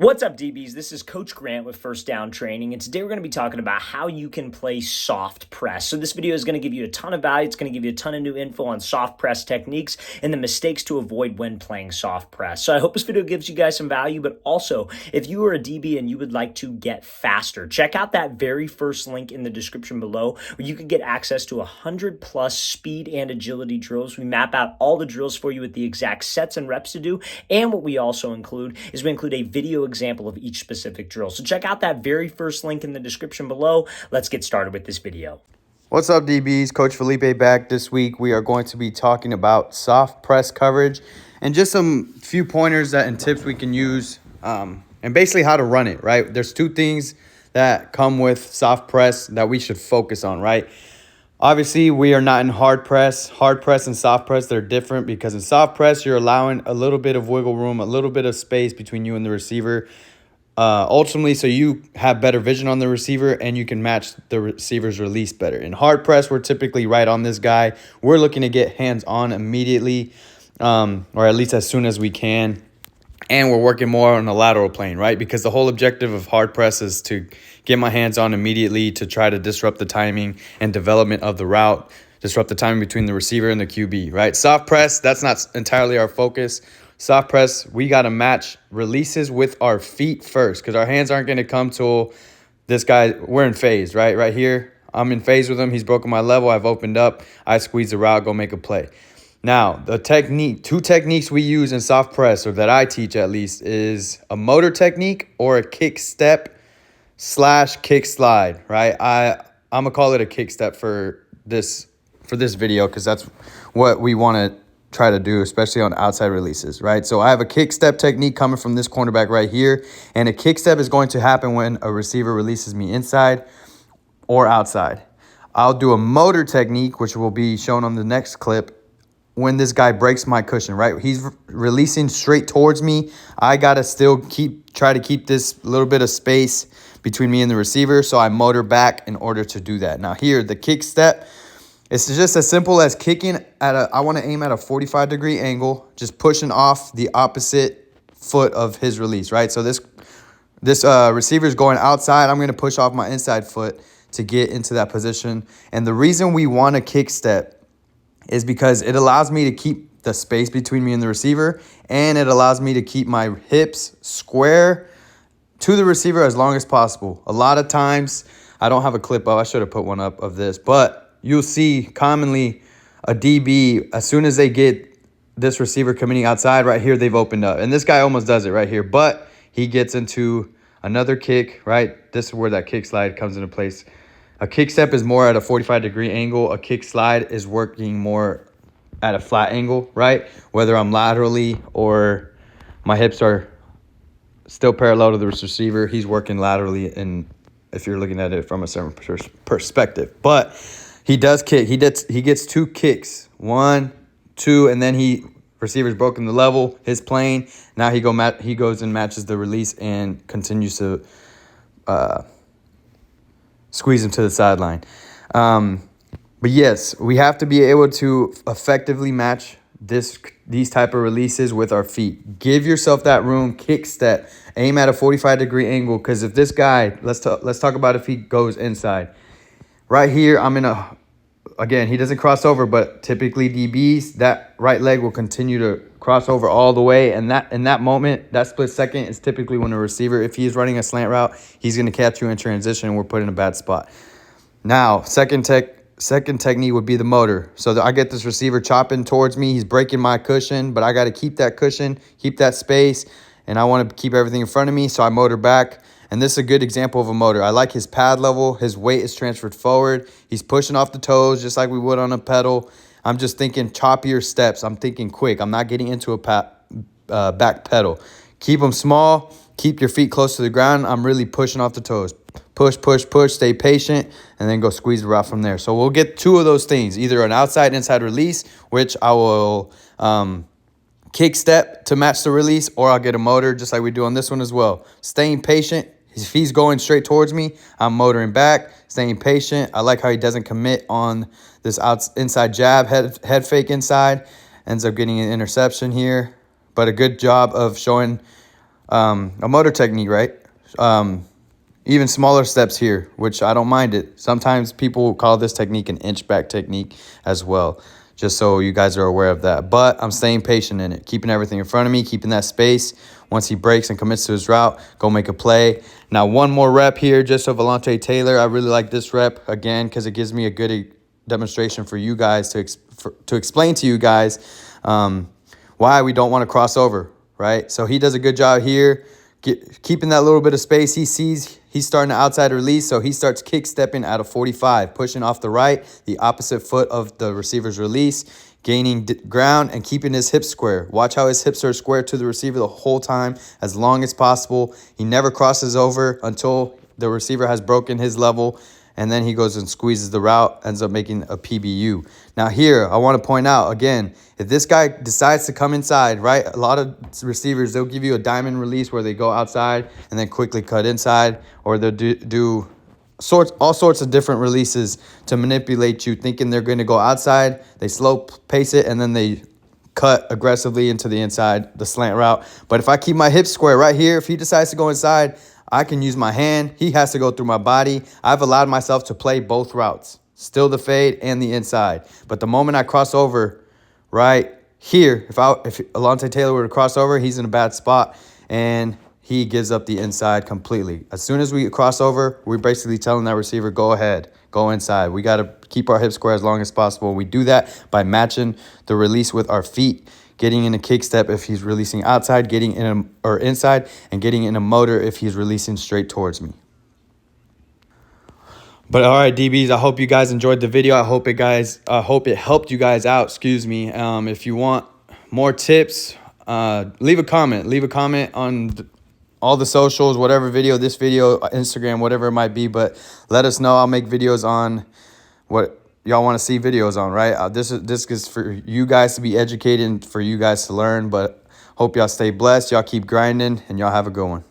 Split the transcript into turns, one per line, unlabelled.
What's up, DBs? This is Coach Grant with First Down Training, and today we're going to be talking about how you can play soft press. So this video is going to give you a ton of value. It's going to give you a ton of new info on soft press techniques and the mistakes to avoid when playing soft press. So I hope this video gives you guys some value, but also if you are a DB and you would like to get faster, check out that very first link in the description below where you can get access to 100+ speed and agility drills. We map out all the drills for you with the exact sets and reps to do, and what we also include is we include a video example of each specific drill. So check out that very first link in the description below. Let's get started with this video.
What's up, DBs? Coach Felipe back. This week we are going to be talking about soft press coverage and just some few pointers and tips we can use and basically how to run it, right? There's two things that come with soft press that we should focus on, right? Obviously, we are not in hard press. Hard press and soft press, they're different because in soft press, you're allowing a little bit of wiggle room, a little bit of space between you and the receiver. Ultimately, so you have better vision on the receiver and you can match the receiver's release better. In hard press, we're typically right on this guy. We're looking to get hands on immediately, or at least as soon as we can. And we're working more on the lateral plane, right? Because the whole objective of hard press is to get my hands on immediately to try to disrupt the timing and development of the route, disrupt the timing between the receiver and the QB, right? Soft press, that's not entirely our focus. Soft press, we got to match releases with our feet first because our hands aren't going to come till this guy, we're in phase, right? Right here, I'm in phase with him. He's broken my level. I've opened up. I squeeze the route, go make a play. Now, the two techniques we use in soft press, or that I teach at least, is a motor technique or a kick step / kick slide, right? I'm going to call it a kick step for this video because that's what we want to try to do, especially on outside releases, right? So I have a kick step technique coming from this cornerback right here, and a kick step is going to happen when a receiver releases me inside or outside. I'll do a motor technique, which will be shown on the next clip, when this guy breaks my cushion, right? He's releasing straight towards me. I got to still try to keep this little bit of space between me and the receiver, so I motor back in order to do that. Now here, the kick step, it's just as simple as kicking I want to aim at a 45-degree angle, just pushing off the opposite foot of his release, right? So this receiver is going outside. I'm going to push off my inside foot to get into that position. And the reason we want a kick step is because it allows me to keep the space between me and the receiver, and it allows me to keep my hips square to the receiver as long as possible. A lot of times, I don't have a clip up. I should have put one up of this, but you'll see commonly a DB, as soon as they get this receiver coming outside right here, they've opened up. And this guy almost does it right here, but he gets into another kick, right? This is where that kick slide comes into place. A kick step is more at a 45-degree angle. A kick slide is working more at a flat angle, right? Whether I'm laterally or my hips are still parallel to the receiver, he's working laterally, and if you're looking at it from a certain perspective. But he does kick. He gets two kicks, 1, 2, and then receiver's broken the level, his plane. Now he goes and matches the release and continues to squeeze him to the sideline. But yes, we have to be able to effectively match these type of releases with our feet. Give yourself that room, kick step, aim at a 45-degree angle, because if this guy, let's talk about if he goes inside. Right here, again, he doesn't cross over, but typically DBs, that right leg will continue to cross over all the way, and that in that moment, that split second is typically when a receiver, if he's running a slant route, he's going to catch you in transition and we're put in a bad spot. Now, second technique would be the motor. So I get this receiver chopping towards me. He's breaking my cushion, but I got to keep that cushion, keep that space, and I want to keep everything in front of me, so I motor back. And this is a good example of a motor. I like his pad level. His weight is transferred forward. He's pushing off the toes just like we would on a pedal. I'm just thinking choppier steps. I'm thinking quick. I'm not getting into a back pedal. Keep them small. Keep your feet close to the ground. I'm really pushing off the toes. Push, push, push. Stay patient, and then go squeeze the route from there. So we'll get two of those things, either an outside-inside release, which I will kick step to match the release, or I'll get a motor just like we do on this one as well. Staying patient. If he's going straight towards me, I'm motoring back, staying patient. I like how he doesn't commit on this inside jab, head fake inside. Ends up getting an interception here. But a good job of showing a motor technique, right? Even smaller steps here, which I don't mind it. Sometimes people call this technique an inch back technique as well, just so you guys are aware of that. But I'm staying patient in it, keeping everything in front of me, keeping that space. Once he breaks and commits to his route, go make a play. Now, one more rep here just of Alontae Taylor. I really like this rep, again, because it gives me a good demonstration for you guys to explain to you guys why we don't want to cross over, right? So he does a good job here, keeping that little bit of space. He sees he's starting to outside release, so he starts kick stepping at a 45, pushing off the right, the opposite foot of the receiver's release, gaining ground and keeping his hips square. Watch how his hips are square to the receiver the whole time, as long as possible. He never crosses over until the receiver has broken his level, and then he goes and squeezes the route, ends up making a PBU. Now here, I want to point out, again, if this guy decides to come inside, right, a lot of receivers, they'll give you a diamond release where they go outside and then quickly cut inside, or they'll do all sorts of different releases to manipulate you, thinking they're going to go outside. They slow pace it, and then they cut aggressively into the inside, the slant route. But if I keep my hips square right here, if he decides to go inside, I can use my hand. He has to go through my body. I've allowed myself to play both routes, still the fade and the inside. But the moment I cross over right here, if Alontae Taylor were to cross over, he's in a bad spot, and he gives up the inside completely. As soon as we cross over, we're basically telling that receiver, go ahead, go inside. We got to keep our hips square as long as possible. We do that by matching the release with our feet, getting in a kick step if he's releasing outside, getting in or inside, and getting in a motor if he's releasing straight towards me. But all right, DBs, I hope you guys enjoyed the video. I hope it helped you guys out. Excuse me. If you want more tips, leave a comment. Leave a comment on all the socials, whatever video, this video, Instagram, whatever it might be. But let us know. I'll make videos on what y'all want to see videos on, right? This is for you guys to be educated and for you guys to learn. But hope y'all stay blessed. Y'all keep grinding, and y'all have a good one.